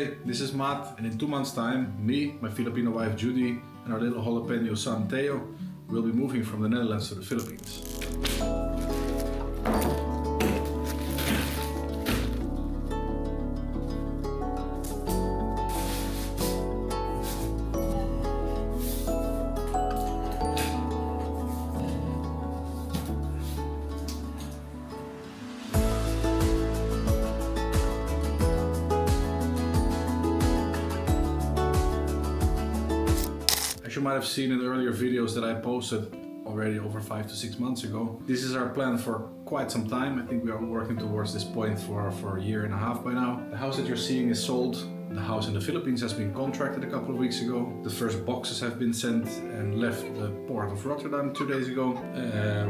Hey, this is Matt, and in 2 months' time, me, my Filipino wife Judy, and our little Hollapiños son Theo will be moving from the Netherlands to the Philippines. As you might have seen in the earlier videos that I posted already over 5 to 6 months ago, this is our plan for quite some time. I think we are working towards this point for a year and a half by now. The house that you're seeing is sold. The house in the Philippines has been contracted a couple of weeks ago. The first boxes have been sent and left the port of Rotterdam 2 days ago.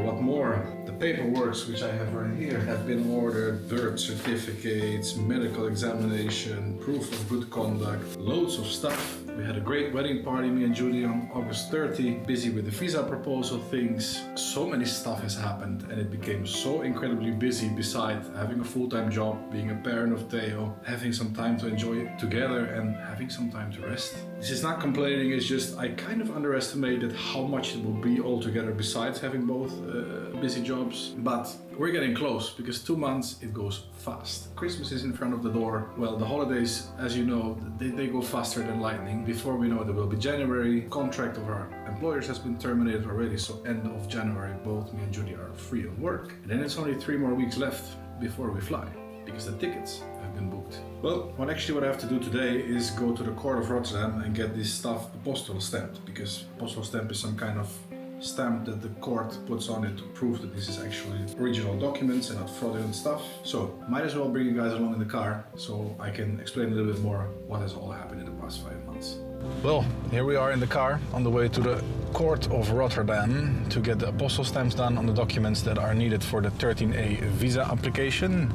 What more? The paperwork, which I have right here, have been ordered. Birth certificates, medical examination, proof of good conduct, loads of stuff. We had a great wedding party, me and Judy, on August 30, busy with the visa proposal things. So many stuff has happened and it became so incredibly busy besides having a full-time job, being a parent of Theo, having some time to enjoy it together and having some time to rest. This is not complaining, it's just I kind of underestimated how much it will be altogether besides having both busy jobs. But we're getting close because 2 months, it goes fast. Christmas is in front of the door. Well, the holidays, as you know, they go faster than lightning. Before we know it, there will be January. Contract of our employers has been terminated already, so end of January, both me and Judy are free of work. And then it's only 3 more weeks left before we fly, because the tickets have been booked. Well, what I have to do today is go to the court of Rotterdam and get this stuff apostille stamped, because apostille stamp is some kind of stamp that the court puts on it to prove that this is actually original documents and not fraudulent stuff. So might as well bring you guys along in the car so I can explain a little bit more what has all happened in the past 5 months. Well, here we are in the car on the way to the court of Rotterdam to get the apostille stamps done on the documents that are needed for the 13A visa application.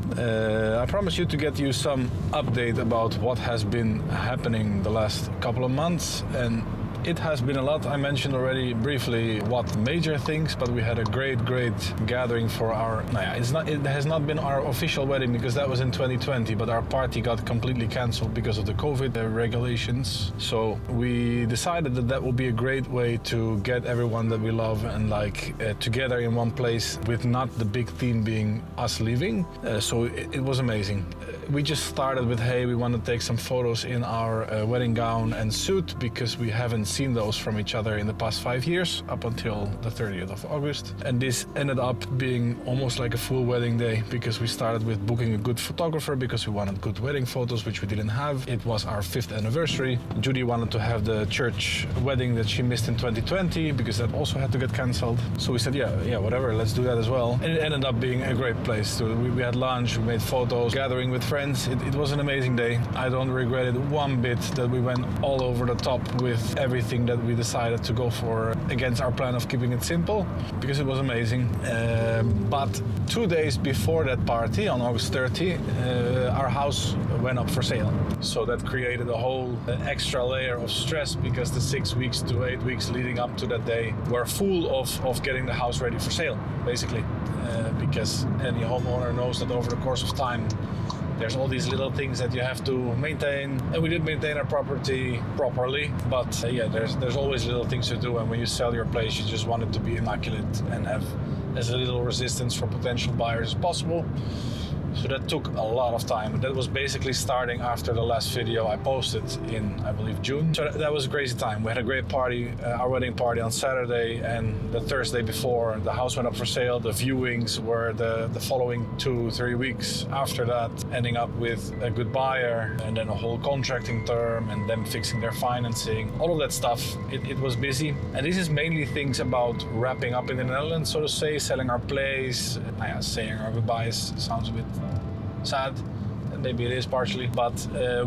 I promise you to get you some update about what has been happening the last couple of months, and it has been a lot. I mentioned already briefly what major things, but we had a great gathering for our... it has not been our official wedding because that was in 2020, but our party got completely cancelled because of the COVID regulations. So we decided that that would be a great way to get everyone that we love and like together in one place, with not the big theme being us leaving. So it was amazing. We just started with, hey, we want to take some photos in our wedding gown and suit because we haven't seen those from each other in the past 5 years up until the 30th of August. And this ended up being almost like a full wedding day because we started with booking a good photographer because we wanted good wedding photos, which we didn't have. It was our 5th anniversary. Judy wanted to have the church wedding that she missed in 2020 because that also had to get cancelled. So we said, yeah, whatever, let's do that as well. And it ended up being a great place. So we had lunch, we made photos, gathering with friends. It was an amazing day. I don't regret it one bit that we went all over the top with everything that we decided to go for against our plan of keeping it simple, because it was amazing. But 2 days before that party, on August 30, our house went up for sale. So that created a whole extra layer of stress because the 6 weeks to 8 weeks leading up to that day were full of getting the house ready for sale, basically. Because any homeowner knows that over the course of time, there's all these little things that you have to maintain, and we did maintain our property properly, but there's always little things to do, and when you sell your place, you just want it to be immaculate and have as little resistance for potential buyers as possible. So that took a lot of time. That was basically starting after the last video I posted in, I believe, June. So that was a crazy time. We had a great party, our wedding party on Saturday, and the Thursday before the house went up for sale. The viewings were the following 2-3 weeks after that, ending up with a good buyer and then a whole contracting term and them fixing their financing. All of that stuff, it was busy. And this is mainly things about wrapping up in the Netherlands, so to say, selling our place. Saying our goodbyes sounds a bit sad, and maybe it is partially, but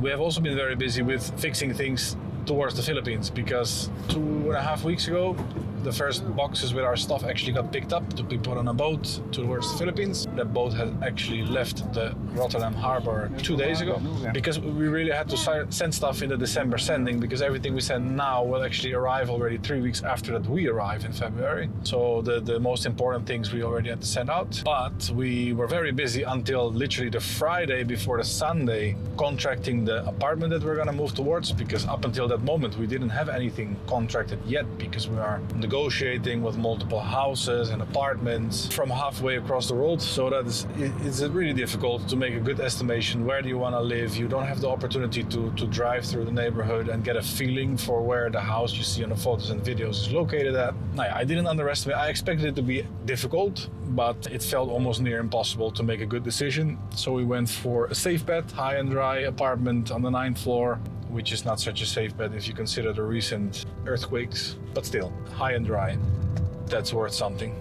we have also been very busy with fixing things towards the Philippines, because 2.5 weeks ago The first boxes with our stuff actually got picked up to be put on a boat towards the Philippines. That boat had actually left the Rotterdam harbor 2 days ago, because we really had to send stuff in the December sending, because everything we send now will actually arrive already 3 weeks after that we arrive in February. So the most important things we already had to send out. But we were very busy until literally the Friday before the Sunday contracting the apartment that we're gonna move towards, because up until that moment we didn't have anything contracted yet, because we are negotiating with multiple houses and apartments from halfway across the world. So it's really difficult to make a good estimation. Where do you want to live? You don't have the opportunity to drive through the neighborhood and get a feeling for where the house you see on the photos and videos is located at. I didn't underestimate. I expected it to be difficult, but it felt almost near impossible to make a good decision. So we went for a safe bet, high and dry apartment on the 9th floor, which is not such a safe bet if you consider the recent earthquakes, but still, high and dry. That's worth something.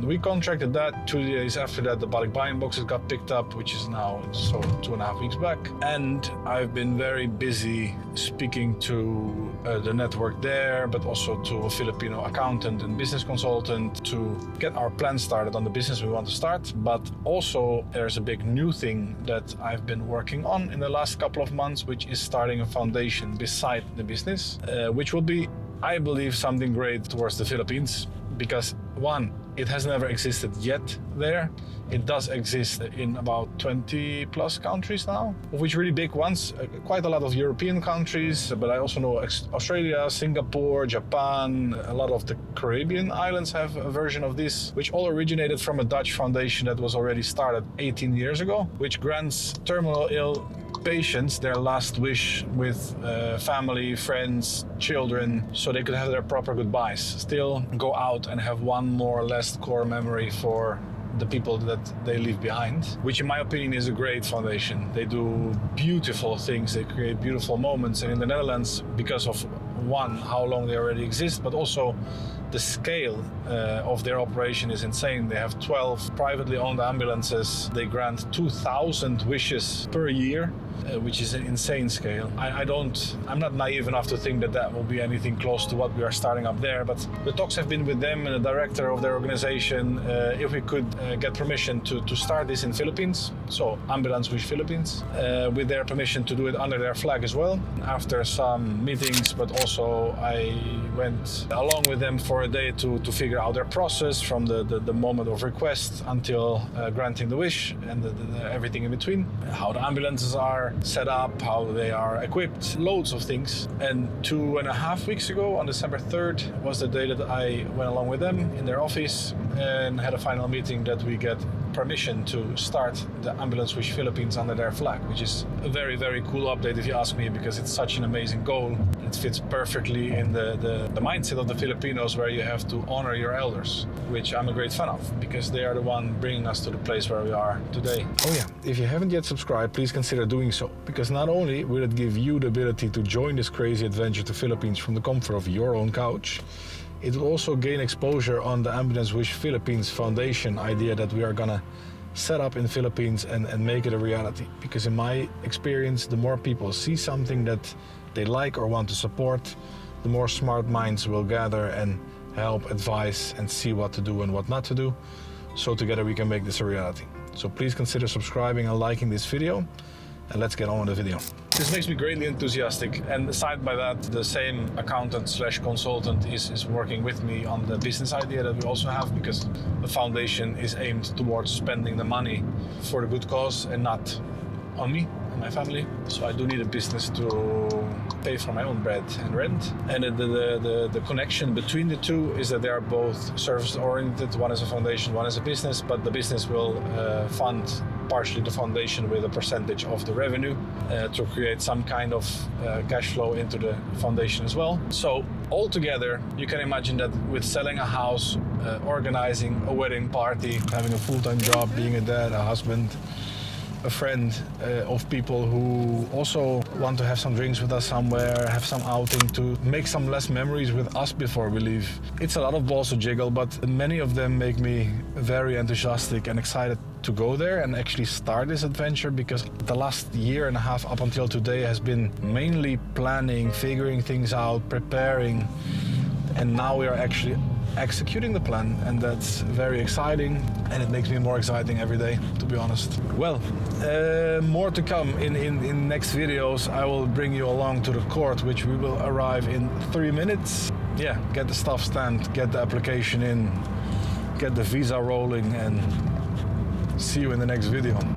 We contracted that. 2 days after that, the bulk buying boxes got picked up, which is now so 2.5 weeks back. And I've been very busy speaking to the network there, but also to a Filipino accountant and business consultant to get our plan started on the business we want to start. But also there's a big new thing that I've been working on in the last couple of months, which is starting a foundation beside the business, which will be, I believe, something great towards the Philippines. Because one, it has never existed yet there. It does exist in about 20 plus countries now, of which really big ones, quite a lot of European countries, but I also know Australia, Singapore, Japan, a lot of the Caribbean islands have a version of this, which all originated from a Dutch foundation that was already started 18 years ago, which grants terminal ill patients their last wish with family, friends, children, so they could have their proper goodbyes. Still go out and have one more last core memory for the people that they leave behind, which in my opinion is a great foundation. They do beautiful things, they create beautiful moments, and in the Netherlands, because of one, how long they already exist, but also the scale of their operation is insane. They have 12 privately owned ambulances. They grant 2,000 wishes per year, which is an insane scale. I'm not naive enough to think that will be anything close to what we are starting up there, but the talks have been with them and the director of their organization if we could get permission to start this in Philippines, so Ambulance Wish Philippines, with their permission to do it under their flag as well. After some meetings, but also I went along with them for a day to figure out their process from the moment of request until granting the wish and everything in between, how the ambulances are set up, how they are equipped, loads of things. And 2.5 weeks ago, on December 3rd, was the day that I went along with them in their office and had a final meeting that we get permission to start the Ambulance Wish Philippines under their flag, which is a very, very cool update if you ask me, because it's such an amazing goal. It fits perfectly in the mindset of the Filipinos, where you have to honor your elders, which I'm a great fan of, because they are the one bringing us to the place where we are today. Oh yeah, if you haven't yet subscribed, please consider doing so, because not only will it give you the ability to join this crazy adventure to Philippines from the comfort of your own couch, it will also gain exposure on the Ambulance Wish Philippines Foundation idea that we are gonna set up in the Philippines and make it a reality. Because in my experience, the more people see something that they like or want to support, the more smart minds will gather and help, advise, and see what to do and what not to do. So together we can make this a reality. So please consider subscribing and liking this video, and let's get on with the video. This makes me greatly enthusiastic, and aside by that, the same accountant slash consultant is working with me on the business idea that we also have, because the foundation is aimed towards spending the money for the good cause and not on me and my family. So I do need a business to pay for my own bread and rent. And the connection between the two is that they are both service oriented. One is a foundation, one is a business, but the business will fund partially the foundation with a percentage of the revenue to create some kind of cash flow into the foundation as well. So altogether, you can imagine that with selling a house, organizing a wedding party, having a full-time job, being a dad, a husband, a friend of people who also want to have some drinks with us somewhere, have some outing to make some last memories with us before we leave. It's a lot of balls to jiggle, but many of them make me very enthusiastic and excited to go there and actually start this adventure, because the last year and a half up until today has been mainly planning, figuring things out, preparing. And now we are actually executing the plan, and that's very exciting, and it makes me more exciting every day, to be honest. Well, more to come in next videos. I will bring you along to the court, which we will arrive in 3 minutes. Yeah, get the stuff stamped, get the application in, get the visa rolling, and see you in the next video.